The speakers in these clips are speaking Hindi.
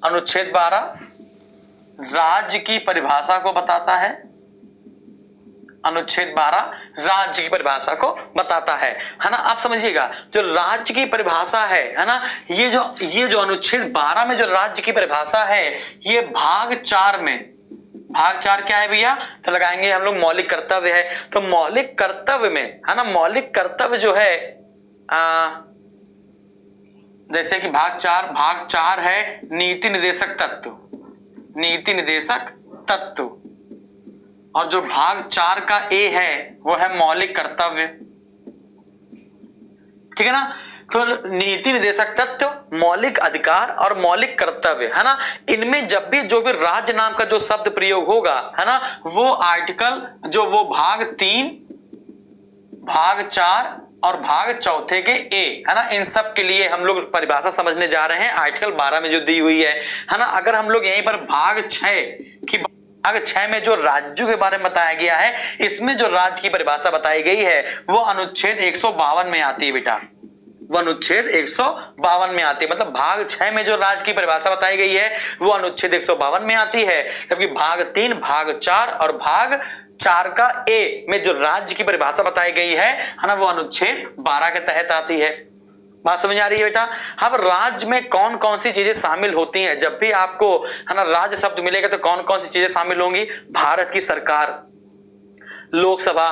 अनुच्छेद 12 राज्य की परिभाषा को बताता है। अनुच्छेद 12 राज्य की परिभाषा को बताता है ना। आप समझिएगा जो राज्य की परिभाषा है ना, ये जो अनुच्छेद 12 में जो राज्य की परिभाषा है, ये भाग 4 में, भाग 4 क्या है भैया, तो लगाएंगे हम लोग मौलिक कर्तव्य है। तो मौलिक कर्तव्य में है ना, मौलिक कर्तव्य जो है जैसे कि भाग 4 है नीति निर्देशक तत्व, नीति निर्देशक तत्व, और जो भाग 4 का ए है वो है मौलिक कर्तव्य। ठीक है ना। तो नीति निर्देशक तत्व, मौलिक अधिकार और मौलिक कर्तव्य है ना, इनमें जब भी जो भी राज्य नाम का जो शब्द प्रयोग होगा है ना, वो आर्टिकल जो वो भाग 3, भाग 4 और भाग 4 के ए है ना, इन सब के लिए हम लोग परिभाषा समझने जा रहे हैं आर्टिकल 12 में जो दी हुई है ना। अगर हम लोग यहीं पर भाग 6 की, भाग 6 में जो राज्यों के बारे में बताया गया है, इसमें जो राज्य की परिभाषा बताई गई है वो अनुच्छेद 152 में आती है बेटा, वो अनुच्छेद 152 में आती है। मतलब भाग 6 में जो राज्य की परिभाषा बताई गई है वो अनुच्छेद 152 में आती है, जबकि भाग 3, भाग 4 और भाग 4 का ए में जो राज्य की परिभाषा बताई गई है ना, वो अनुच्छेद 12 के तहत आती है। बात समझ आ रही है बेटा। अब राज्य में कौन कौन सी चीजें शामिल होती हैं, जब भी आपको है ना राज्य शब्द मिलेगा तो कौन कौन सी चीजें शामिल होंगी, भारत की सरकार, लोकसभा,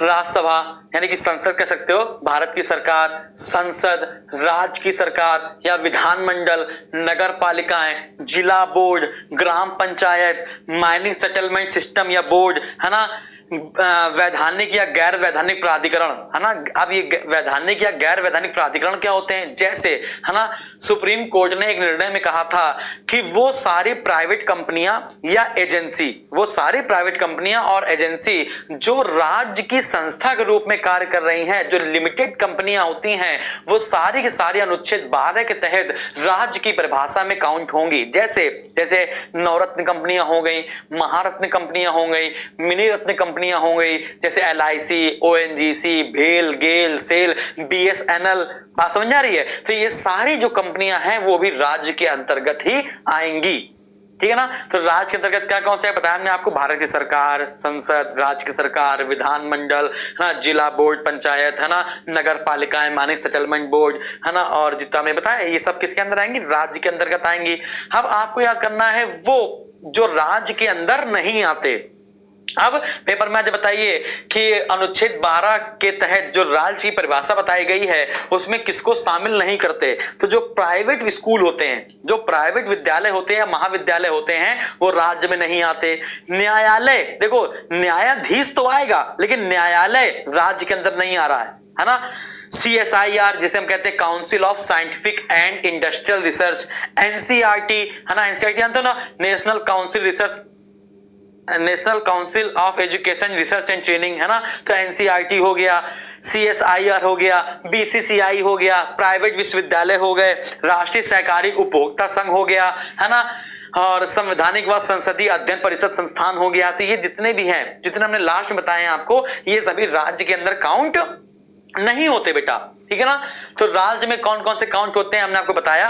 राज्यसभा यानी कि संसद कह सकते हो, भारत की सरकार, संसद, राज्य की सरकार या विधानमंडल, नगर पालिकाएं, जिला बोर्ड, ग्राम पंचायत, माइनिंग सेटलमेंट सिस्टम या बोर्ड है ना, वैधानिक या गैर वैधानिक प्राधिकरण है ना। अब ये वैधानिक या गैर वैधानिक प्राधिकरण क्या होते हैं, जैसे है ना सुप्रीम कोर्ट ने एक निर्णय में कहा था कि वो सारी प्राइवेट कंपनियां या एजेंसी, वो सारी प्राइवेट कंपनियां और एजेंसी जो राज्य की संस्था के रूप में कार्य कर रही हैं, जो लिमिटेड कंपनियां होती हैं, वो सारी की सारी अनुच्छेद 12 के तहत राज्य की परिभाषा में काउंट होंगी। जैसे जैसे नवरत्न कंपनियां हो गई, महारत्न कंपनियां हो गई, मिनी रत्न कंपनियां हो गई, जैसे LIC, ONGC, भेल, गेल, सेल, BSNL। बात समझ आ रही है। तो ये सारी जो कंपनियां हैं वो भी राज्य के अंतर्गत ही आएंगी। ठीक है ना। तो राज्य के अंतर्गत क्या कौन सा है बताया हमने आपको, भारत की सरकार, संसद, राज्य की सरकार, विधानमंडल है ना, जिला बोर्ड, पंचायत है ना, नगर पालिकाएं, मानिक सेटलमेंट बोर्ड है ना, और जितना मैंने बताया ये सब किसके अंदर आएंगी, राज्य के अंतर्गत आएंगी। अब आपको याद करना है वो जो राज्य के अंदर नहीं आते। अब पेपर में आज बताइए कि अनुच्छेद 12 के तहत जो राज्य की परिभाषा बताई गई है उसमें किसको शामिल नहीं करते, तो जो प्राइवेट स्कूल होते हैं, जो प्राइवेट विद्यालय होते हैं, महाविद्यालय होते हैं, वो राज्य में नहीं आते। न्यायालय, देखो न्यायाधीश तो आएगा लेकिन न्यायालय राज्य के अंदर नहीं आ रहा है ना। CSIR जिसे हम कहते हैं council of scientific and industrial research, NCERT है ना, NCERT जानते हो ना, national council research, national council of education research and training है ना, तो NCERT हो गया, CSIR हो गया, BCCI हो गया, प्राइवेट विश्वविद्यालय हो गए, राष्ट्रीय सहकारी उपभोक्ता संघ हो गया है ना, और संवैधानिक व संसदीय अध्ययन परिषद संस्थान हो गया। तो ये जितने भी हैं, जितने हमने लास्ट में बताए हैं आपको, ये सभी राज्य के अंदर काउंट नहीं होते बेटा। ठीक है ना। तो राज्य में कौन कौन से काउंट होते हैं हमने आपको बताया।